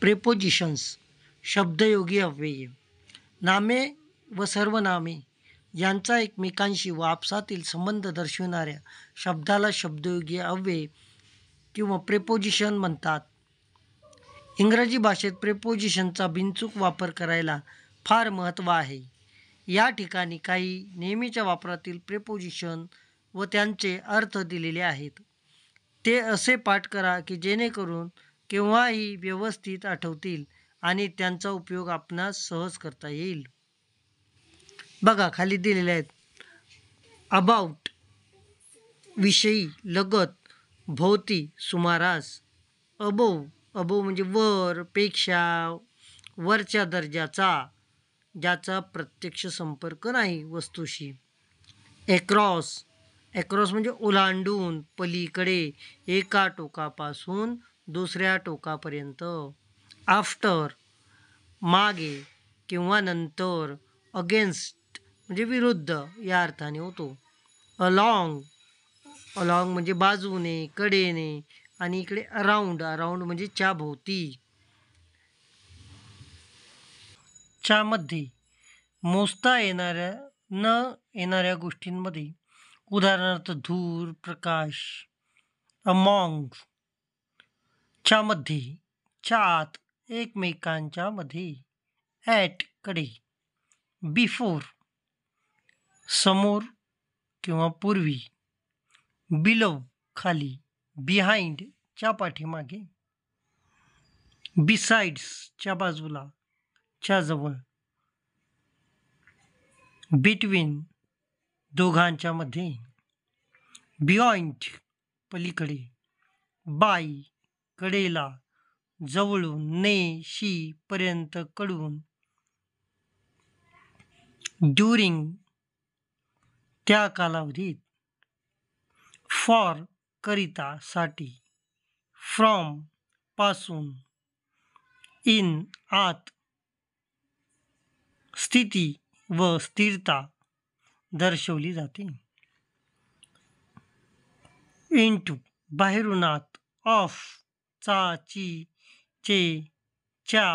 Prepositions शब्दयोगी अव्यय. नामे व सर्वनामे यांचा एकमेकांशी व आपसातील संबंध दर्शविणाऱ्या शब्दाला शब्दयोगी अव्यय किंवा प्रेपोजिशन म्हणतात. इंग्रजी भाषेत प्रेपोजिशनचा बिनचूक वापर करायला फार महत्त्व आहे. या ठिकाणी काही नेहमीच्या वापरातील प्रेपोजिशन व त्यांचे अर्थ दिलेले आहेत. ते असे पाठ करा की जेणेकरून केव्हाही व्यवस्थित आठवतील आणि त्यांचा उपयोग आपणास सहज करता येईल. बघा खाली दिलेले आहेत. अबाउट विषयी, लगत, भोवती, सुमारास. अबोव, अबोव म्हणजे वर, पेक्षा, वरच्या दर्जाचा, ज्याचा प्रत्यक्ष संपर्क नाही वस्तूशी. एक्रॉस, एक्रॉस म्हणजे ओलांडून, पलीकडे, एका टोकापासून दुसऱ्या टोकापर्यंत. आफ्टर मागे किंवा नंतर. अगेन्स्ट म्हणजे विरुद्ध या अर्थाने होतो. अलॉंग, अलॉंग म्हणजे बाजूने, कडेने, आणि इकडे अराउंड, अराउंड म्हणजे च्या भोवती. च्या मध्ये मोजता येणाऱ्या न येणाऱ्या गोष्टींमध्ये, उदाहरणार्थ धूर, प्रकाश. अमॉंग, च्या मध्ये, च्या आत, एकमेकांच्या मध्ये. ॲट कडे. बिफोर समोर किंवा पूर्वी. बिलो खाली. बिहाइंड च्या पाठीमागे. बिसाइड्स च्या बाजूला, च्या जवळ. बिटवीन दोघांच्या मध्ये. बियॉइंड पलीकडे. बाय कडेला, जवळून. ने शी पर्यंत, कडून. ड्युरिंग त्या कालावधीत. फॉर करिता, साठी. फ्रॉम पासून. इन आत. स्थिती व स्थिरता दर्शवली जाते. इनटू बाहेरून आत. ऑफ चा, ची, चे, च्या,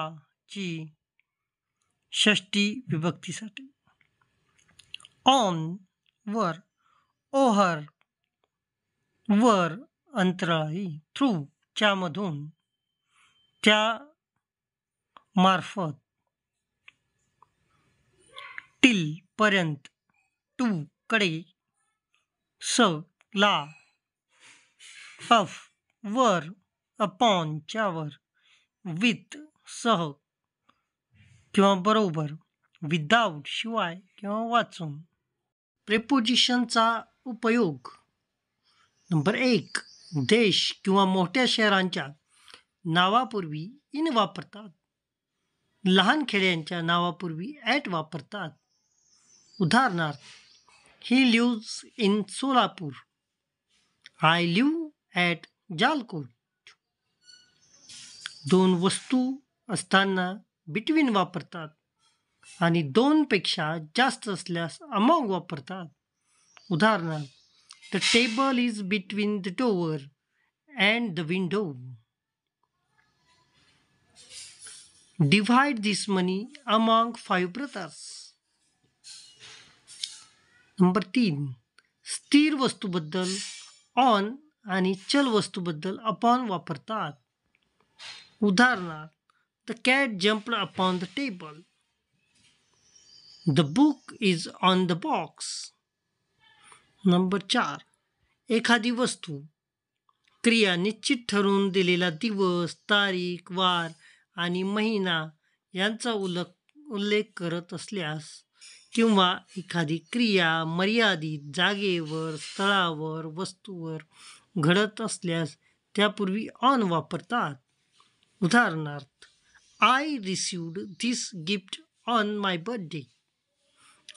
ची षष्टी विभक्तीसाठी. ऑन वर. ओव्हर वर अंतराळी. थ्रू च्या मधून, त्या मार्फत. टिल पर्यंत. टू कडे. स ला. अफ वर. अपॉन च्या वर. विथ सह किंवा बरोबर. विदाउट शिवाय किंवा वाचून. प्रेपोजिशनचा उपयोग. नंबर 1. देश किंवा मोठ्या शहरांच्या नावापूर्वी इन वापरतात. लहान खेड्यांच्या नावापूर्वी ॲट वापरतात. उदाहरणार्थ, he lives in Solapur. I live at Jalkot. दोन वस्तू असताना बिटवीन वापरतात आणि दोनपेक्षा जास्त असल्यास अमॉंग वापरतात. उदाहरणार्थ, the table is between the door and the window. Divide this money among 5 brothers. Number 3. स्थिर वस्तूबद्दल ऑन आणि चल वस्तूबद्दल अपॉन वापरतात. उदाहरणार्थ, the cat jumped upon the table. The book is on the box. Number 4. एखादी वस्तू, क्रिया निश्चित ठरवून दिलेला दिवस, तारीख, वार आणि महिना यांचा उल्लेख करत असल्यास, किंवा एखादी क्रिया मर्यादित जागेवर, स्थळावर, वस्तूवर घडत असल्यास त्यापूर्वी ऑन वापरतात. उदाहरणार्थ, I received this gift on my birthday.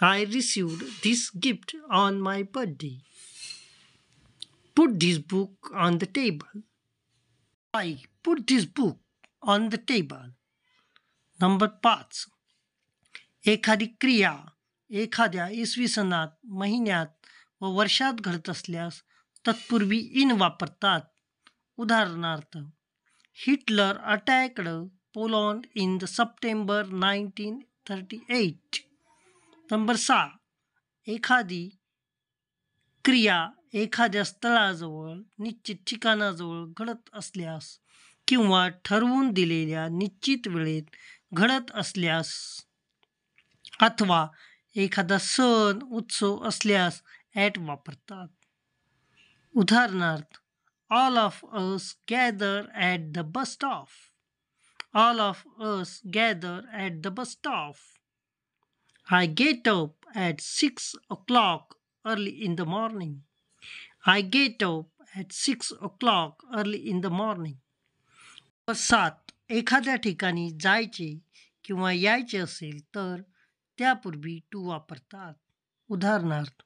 I received this gift on my birthday. Put this book on the table. I put this book on the table. Number 5. एखादी क्रिया एखाद्या इसवी सनात, महिन्यात व वर्षात घडत असल्यास तत्पूर्वी इन वापरतात. उदाहरणार्थ, Hitler attacked Poland in the September 1938. Number 6. एखादी क्रिया एखाद्या स्थळाजवळ निश्चित ठिकाणाजवळ घडत असल्यास किंवा ठरवून दिलेल्या निश्चित वेळेत घडत असल्यास अथवा एखादा सण उत्सव असल्यास ॲट वापरतात. उदाहरणार्थ, all of us gather at the bus stop. All of us gather at the bus stop. I get up at 6 o'clock early in the morning. I get up at 6 o'clock early in the morning. 7. एखाद्या ठिकाणी जायचे किंवा यायचे असेल तर त्यापूर्वी to वापरतात. उदाहरणार्थ,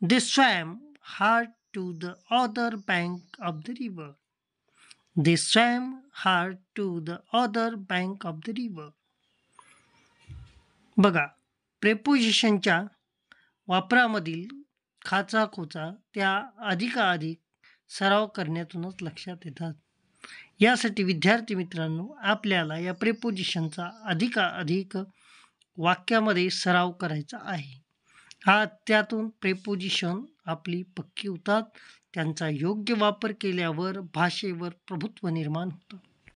They swam hard to the other bank of the river. They swam hard to the other bank of the river. बघा, प्रेपोजिशनच्या वापरामधील खाचाखोचा त्या अधिकाधिक सराव करण्यातूनच लक्षात येतात. यासाठी विद्यार्थी मित्रांनो, आपल्याला या प्रेपोजिशनचा अधिकाधिक वाक्यामध्ये सराव करायचा आहे. त्यातून प्रेपोजिशन आपली पक्की होतात. त्यांचा योग्य वापर केल्यावर भाषेवर प्रभुत्व निर्माण होतं.